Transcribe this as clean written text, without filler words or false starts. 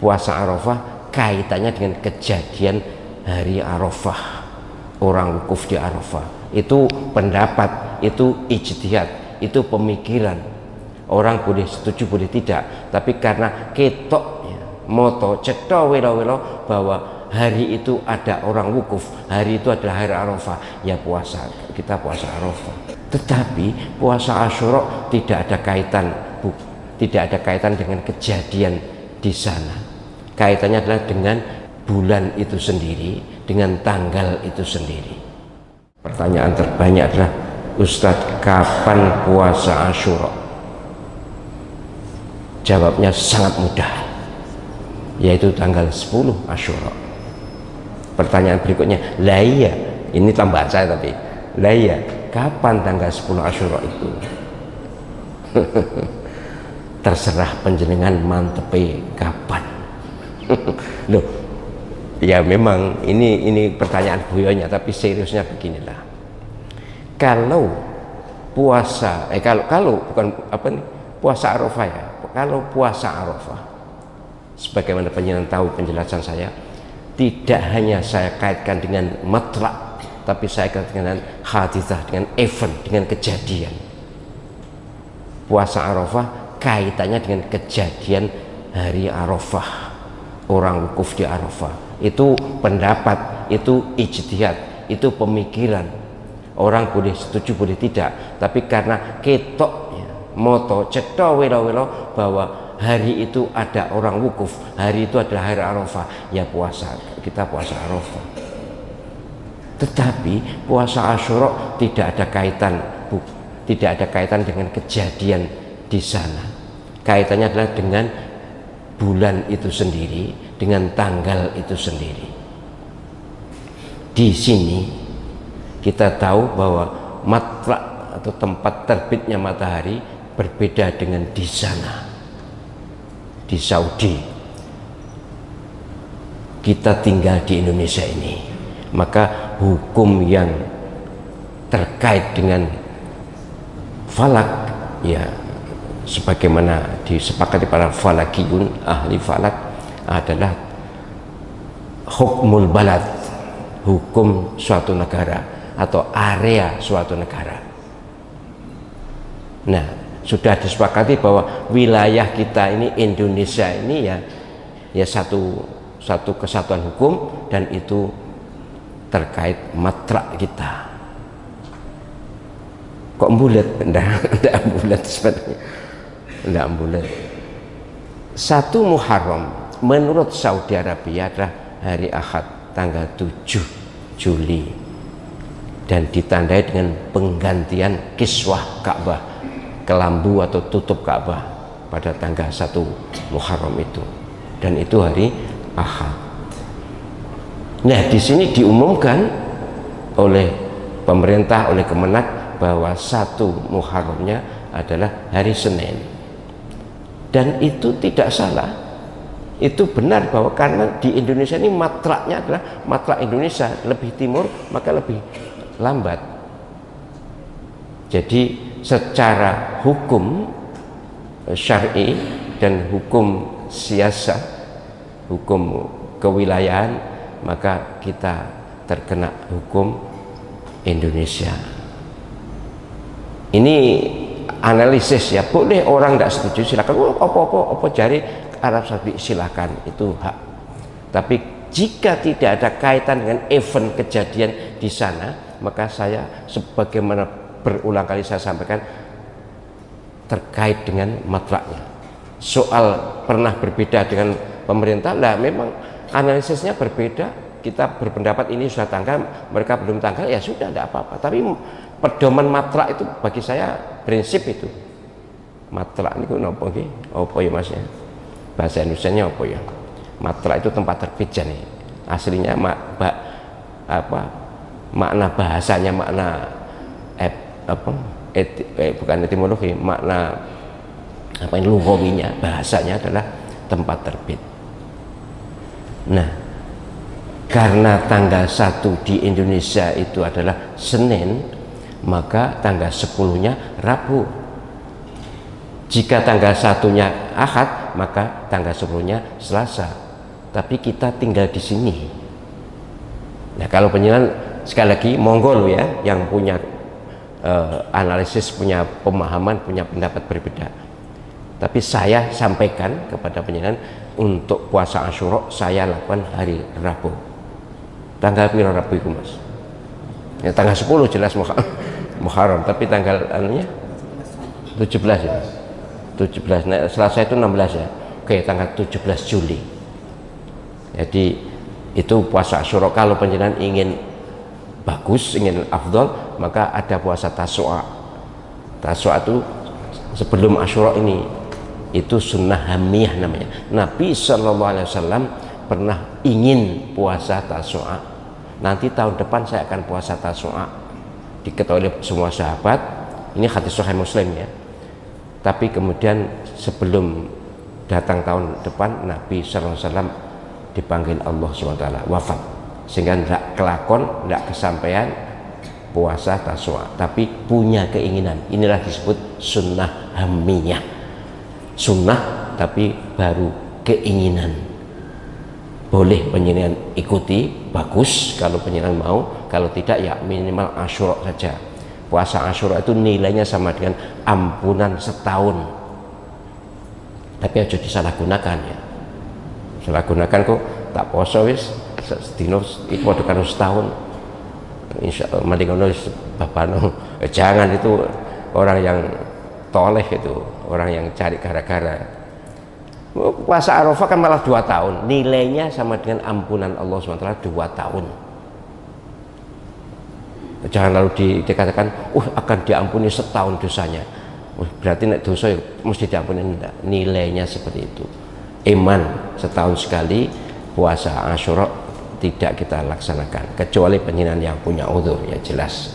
puasa Arafah kaitannya dengan kejadian hari Arafah, orang wukuf di Arafah. Itu pendapat, itu ijtihad, itu pemikiran. Orang boleh setuju, boleh tidak, tapi karena ketok moto cetha welo-welo bahwa hari itu ada orang wukuf, hari itu adalah hari Arafah, ya puasa, kita puasa Arafah. Tetapi puasa Asyura tidak ada kaitan dengan kejadian di sana. Kaitannya adalah dengan bulan itu sendiri, dengan tanggal itu sendiri. Pertanyaan terbanyak adalah, Ustadz, kapan puasa Asyura? Jawabnya sangat mudah, yaitu tanggal 10 Asyura. Pertanyaan berikutnya, lah iya, ini tambahan saya tapi, lah iya, kapan tanggal 10 Asyura itu? Terserah panjenengan mantepe kapan. Loh, ya memang ini pertanyaan guyonya, tapi seriusnya beginilah. Kalau puasa, kalau bukan apa nih, puasa Arafah ya. Kalau puasa Arafah, sebagaimana panjenengan tahu penjelasan saya, tidak hanya saya kaitkan dengan matlak, tapi saya kaitkan dengan hadithah, dengan event, dengan kejadian. Puasa Arafah kaitannya dengan kejadian hari Arafah, orang wukuf di Arafah. Itu pendapat, itu ijtihad, itu pemikiran. Orang boleh setuju, boleh tidak, tapi karena ketok moto cetha welo-welo bahwa hari itu ada orang wukuf, hari itu adalah hari Arafah, ya puasa, kita puasa Arafah. Tetapi puasa Asyura tidak ada kaitan dengan kejadian di sana. Kaitannya adalah dengan bulan itu sendiri, dengan tanggal itu sendiri. Di sini kita tahu bahwa matlak atau tempat terbitnya matahari berbeda dengan di sana, di Saudi. Kita tinggal di Indonesia ini, maka hukum yang terkait dengan falak, ya sebagaimana disepakati para falakiyun, ahli falak, adalah hukmul balad, hukum suatu negara atau area suatu negara. Nah, sudah disepakati bahwa wilayah kita ini, Indonesia ini ya satu kesatuan hukum, dan itu terkait matlak kita. Kok bulat? Enggak bulat sebenarnya, enggak bulat. 1 Muharram menurut Saudi Arabia adalah hari Ahad, tanggal 7 Juli, dan ditandai dengan penggantian kiswah Ka'bah, kelambu atau tutup Ka'bah pada tanggal 1 Muharram itu, dan itu hari Ahad. Nah, di sini diumumkan oleh pemerintah, oleh Kemenak, bahwa 1 Muharramnya adalah hari Senin, dan itu tidak salah, itu benar, bahwa karena di Indonesia ini matlaknya adalah matlak Indonesia, lebih timur maka lebih lambat. Jadi secara hukum syar'i dan hukum siasah, hukum kewilayahan, maka kita terkena hukum Indonesia. Ini analisis ya, boleh orang tidak setuju silakan, apa jari Arab Saudi, silakan, itu hak. Tapi jika tidak ada kaitan dengan event kejadian di sana, maka saya sebagaimana berulang kali saya sampaikan, terkait dengan matlaknya. Soal pernah berbeda dengan pemerintah, lah memang analisisnya berbeda. Kita berpendapat ini sudah tanggal, mereka belum tanggal, ya sudah, tidak apa-apa. Tapi pedoman matlak itu bagi saya prinsip itu. Matlak ini apa nggih? Apa ya Mas ya? Bahasa Indonesianya apa ya? Matlak itu tempat terbit nih. Aslinya makna bahasanya, makna bukan etimologi, makna lughawinya, bahasanya adalah tempat terbit. Nah, karena tanggal 1 di Indonesia itu adalah Senin, maka tanggal 10-nya Rabu. Jika tanggal 1-nya Ahad, maka tanggal 10-nya Selasa. Tapi kita tinggal di sini. Nah, kalau penjelasan sekali lagi monggo lo ya yang punya analisis, punya pemahaman, punya pendapat berbeda. Tapi saya sampaikan kepada penjelasan untuk puasa Asyura saya lakukan hari Rabu. Tanggal piro Rabu itu Mas? Ya tanggal 10 jelas Muharram, tapi tanggal anunya 17 ya. 17. Nah, Selasa itu 16 ya. Oke, tanggal 17 Juli. Jadi itu puasa Asyura. Kalau penjelasan ingin bagus, ingin afdol, maka ada puasa Tasu'a. Tasu'a itu sebelum Asyura ini, itu sunnah hamiyah namanya. Nabi Shallallahu Alaihi Wasallam pernah ingin puasa Tasu'a. Nanti tahun depan saya akan puasa Tasu'a. Diketahui oleh semua sahabat. Ini hadis Sahih Muslim ya. Tapi kemudian sebelum datang tahun depan, Nabi Shallallahu Alaihi Wasallam dipanggil Allah SWT wafat, sehingga tidak kelakon, tidak kesampaian puasa Tasu'a, tapi punya keinginan. Inilah disebut sunnah hamiyah, sunnah tapi baru keinginan. Boleh penjenengan ikuti, bagus kalau penjenengan mau, kalau tidak ya minimal Asyura saja. Puasa Asyura itu nilainya sama dengan ampunan setahun, tapi aja disalahgunakan ya. Salah gunakan kok tak poso wis sedino iku padha karo setahun. Insyaallah mending ngono babano. Jangan, itu orang yang toleh, itu orang yang cari gara-gara. Puasa Arafah kan malah 2 tahun, nilainya sama dengan ampunan Allah SWT 2 tahun. Jangan lalu dikatakan akan diampuni setahun dosanya. Berarti nek dosa ya mesti diampuni. Enggak, nilainya seperti itu. Iman setahun sekali, puasa Asyura tidak kita laksanakan kecuali penjenengan yang punya udzur ya jelas.